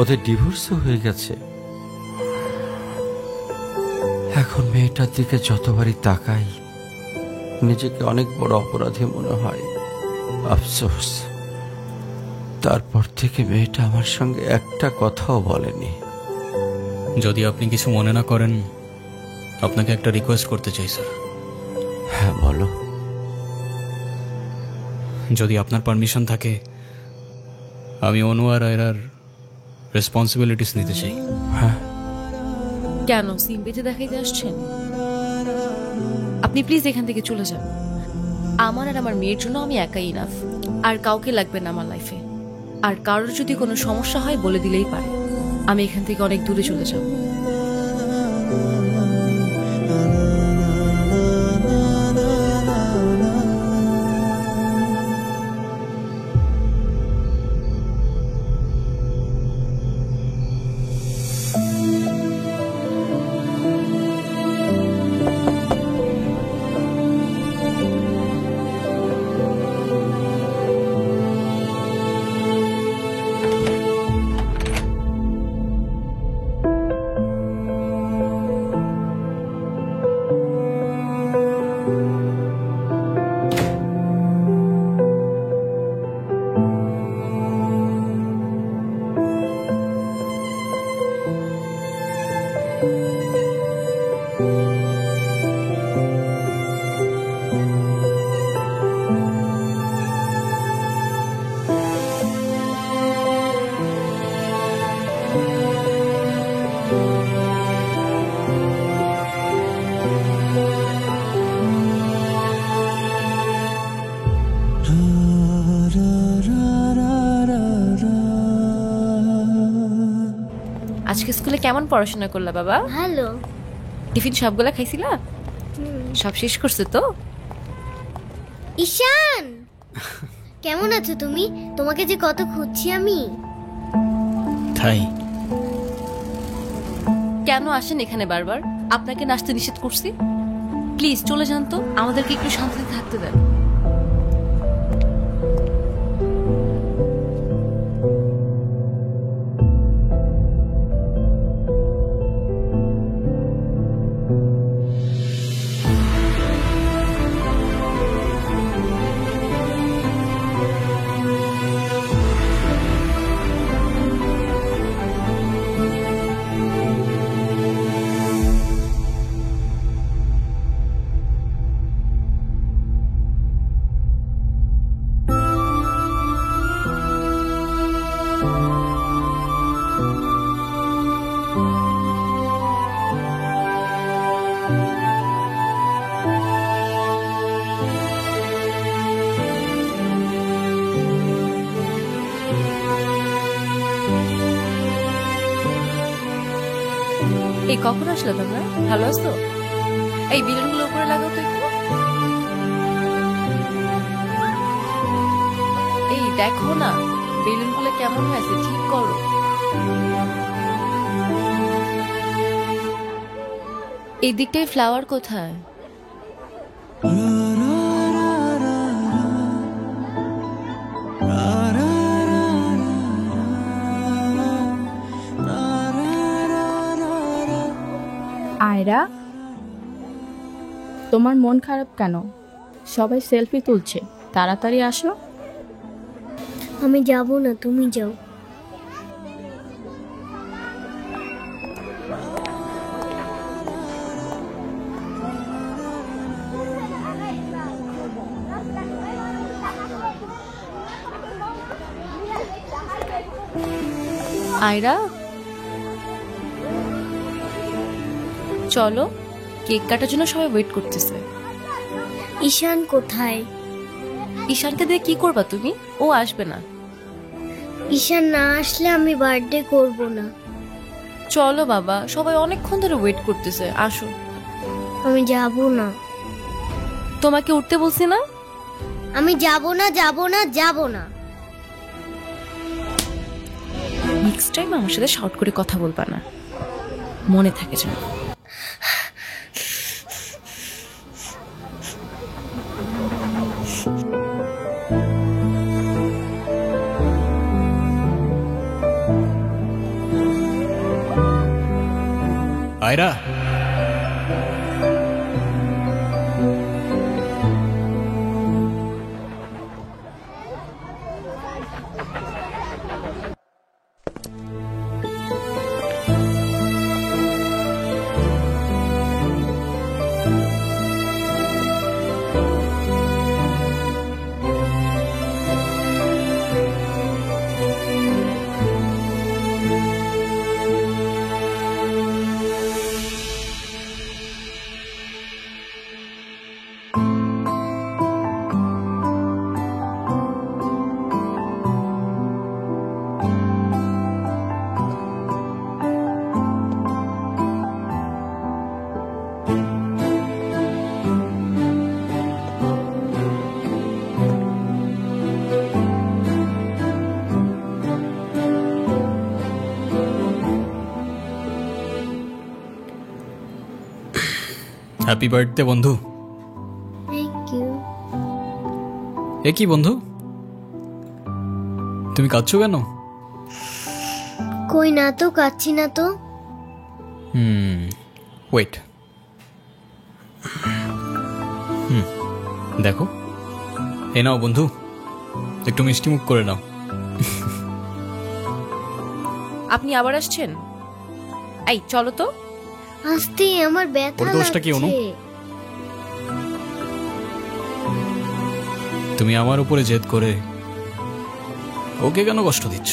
ওদের ডিভোর্সও হয়ে গেছে। এখন মেয়েটার দিকে যতবারই তাকাই নিজেকে অনেক বড় অপরাধী মনে হয়। আফসোস, তারপর থেকে মেয়েটা আমার সঙ্গে একটা কথাও বলেনি। যদি আপনি কিছু মনে না করেন, আপনাকে একটা রিকোয়েস্ট করতে চাই স্যার। হ্যাঁ বলো। যদি আপনার পারমিশন থাকে, আমি অনু আর আয়রার রেসপন্সিবিলিটিস নিতে চাই। হ্যাঁ। কেন সিম্পিতে দেখাইতে আসছেন? আপনি প্লিজ এখান থেকে চলে যান। আমার আর আমার মেয়ের জন্য আমি একাই ইনাফ, আর কাউকে লাগবে না আমার লাইফে। আর কারোর যদি কোনো সমস্যা হয় বলে দিলেই পারে। আমি এখান থেকে অনেক দূরে চলে যাব। আজকে স্কুলে কেমন পড়াশোনা করলা বাবা? ভালো। টিফিন সবগুলা খাইছিলা? সব শেষ করছো তো? ঈশান, কেমন আছো তুমি? তোমাকে যে কত খুঁজছি আমি। তাই কেন আসেন এখানে বারবার? আপনাকে নাচতে নিষেধ করছি? প্লিজ চলে যান তো, আমাদেরকে একটু শান্তিতে থাকতে দেন। এই কখন আসলে তোমরা? ভালো আছো? এই বেলুনগুলো উপরে লাগাও তো একটু। এই দেখো না বেলুনগুলো কেমন হয়েছে, ঠিক করো। এই দিকটায় ফ্লাওয়ার কোথায়? আয়রা, তোমার মন খারাপ কেন? সবাই সেলফি তুলছে, তাড়াতাড়ি আসো। আমি যাব না, তুমি যাও। আয়রা চলো, কেক কাটার জন্য সবাই ওয়েট করতেছে। ঈশান কোথায়? ঈশানকে দিয়ে কি করবা তুমি? ও আসবে না। ঈশান না আসলে আমি বার্থডে করব না। চলো বাবা, সবাই অনেকক্ষণ ধরে ওয়েট করতেছে, আসো। আমি যাব না। তোমাকে উঠতে বলছি না? আমি যাব না, যাব না, যাব না। নেক্সট টাইম আমার সাথে শর্ট করে কথা বলবা না, মনে থাকে যেন। আয়রা, হ্যাপি বার্থডে বন্ধু। Thank you. এ কি বন্ধু, তুমি কাঁদছো কেন? কই না তো, কাচ্ছি না তো। ওয়েট, দেখো, এ নাও বন্ধু, একটু মিষ্টি মুখ করে নাও। আপনি আবার আসছেন? এই চলো তো। আস্তে, আমার ব্যথা ওর দোষটা কি অনু? লাগছে। তুমি আমার উপরে জেদ করে ওকে কেন কষ্ট দিচ্ছ?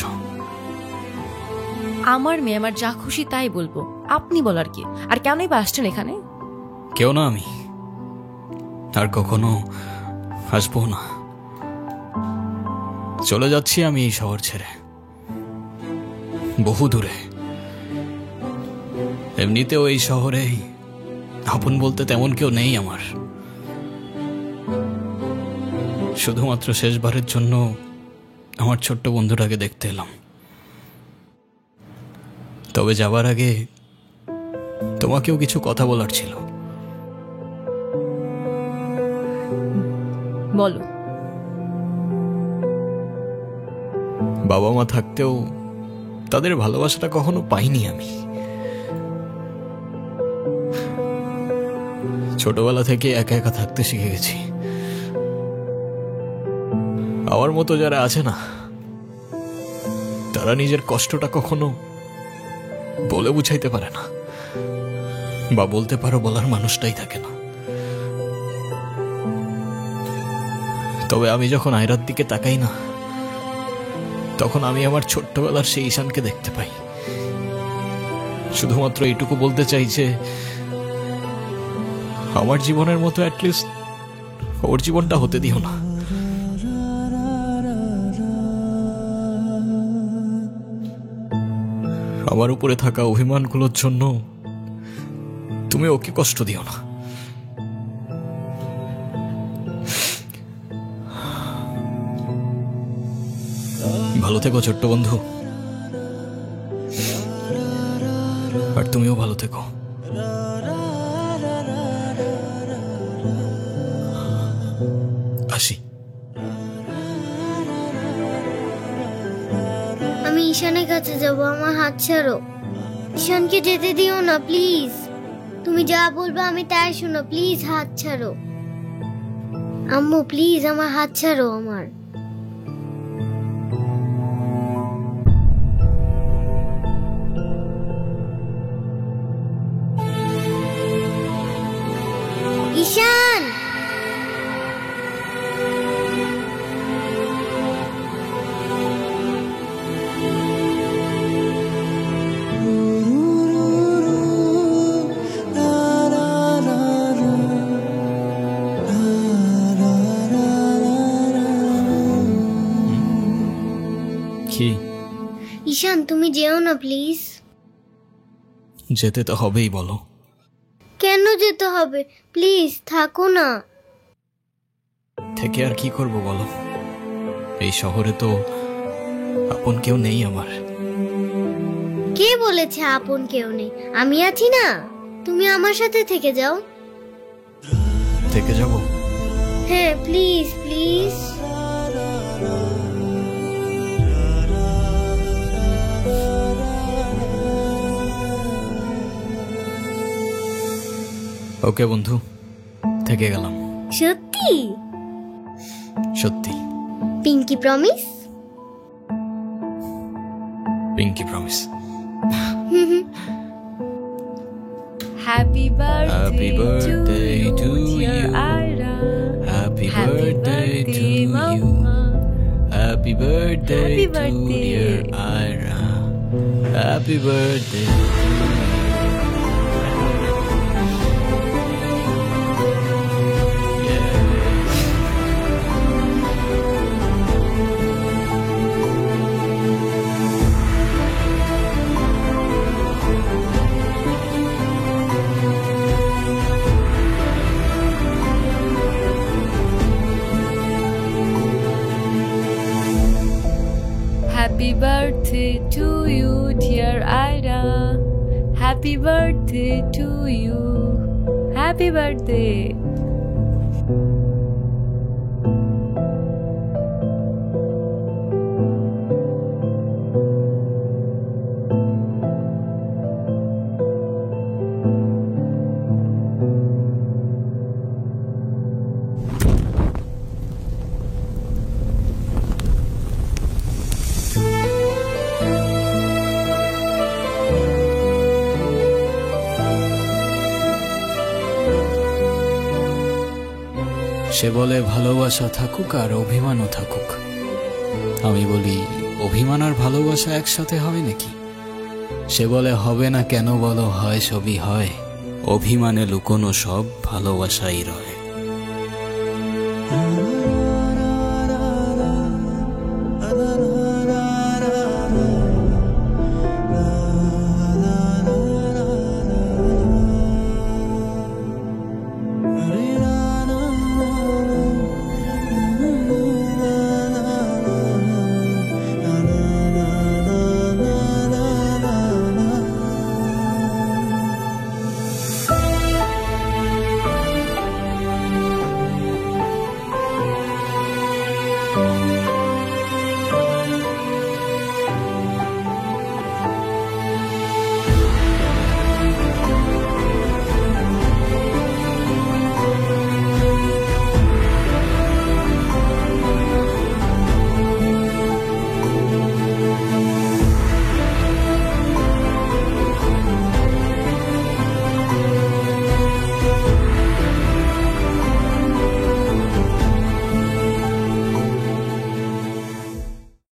আমার মেয়ে, আমার যা খুশি তাই বলবো, আপনি বলার কি? আর কেনই বা আসছেন এখানে? কেউ না আমি, আর কখনো আসবো না। চলে যাচ্ছি আমি এই শহর ছেড়ে, বহু দূরে। এমনিতেও এই শহরে আপন বলতে তেমন কেউ নেই আমার। শুধুমাত্র শেষবারের জন্য আমার ছোট্ট বন্ধুটাকে দেখতে এলাম। তবে যাবার আগে তোমাকেও কিছু কথা বলার ছিল। বলো। বাবা মা থাকতেও তাদের ভালোবাসাটা কখনো পাইনি আমি। ছোটবেলা থেকে একা একা থাকতে শিখে গেছি। আমার মতো যারা আছে না, তারা নিজের কষ্টটা কখনো বলে বুঝাইতে পারে না, বা বলতে পারো বলার মানুষটাই থাকে না। তবে আমি যখন আয়রার দিকে তাকাই না, তখন আমি আমার ছোট্টবেলার সেই ঈশানকে দেখতে পাই। শুধুমাত্র এইটুকু বলতে চাই যে আমার জীবনের মতো অ্যাটলিস্ট ওর জীবনটা হতে দিও না। আমার উপরে থাকা অভিমানগুলোর জন্য তুমি ওকে কষ্ট দিও না। ভালো থেকো ছোট্ট বন্ধু, আর তুমিও ভালো থেকো। আসি। আমি ঈশানের কাছে যাব, আমার হাত ছাড়ো। ঈশানকে যেতে দিও না প্লিজ। তুমি যা বলবে আমি তাই শোনো, প্লিজ হাত ছাড়ো। আম্মু প্লিজ আমার হাত ছাড়ো। আমার ঈশান, কি? ঈশান তুমি যেও না প্লিজ। যেতে তো হবেই, বলো। কেন যেতে হবে? প্লিজ থাকো না। থেকে আর কি করব বলো, এই শহরে তো আপন কেউ নেই আমার। কে বলেছে আপন কেউ নেই? আমি আছি না, তুমি আমার সাথে থেকে যাও। থেকে যাব? হ্যাঁ প্লিজ প্লিজ। ওকে বন্ধু, থেকে গেলাম। সত্যি? সত্যি। Pinky promise? Pinky promise. Happy Happy birthday to you. Ira. Happy birthday to you. Happy birthday to dear Ira. Happy birthday to you. Happy birthday to you, dear Ira. Happy birthday to you. Happy birthday. সে বলে ভালোবাসা থাকুক আর অভিমানও থাকুক। আমি বলি অভিমান আর ভালোবাসা একসাথে হয় নাকি? সে বলে হবে না কেন বলো, হয় সবই হয়, অভিমানে লুকোনো সব ভালোবাসাই রয়।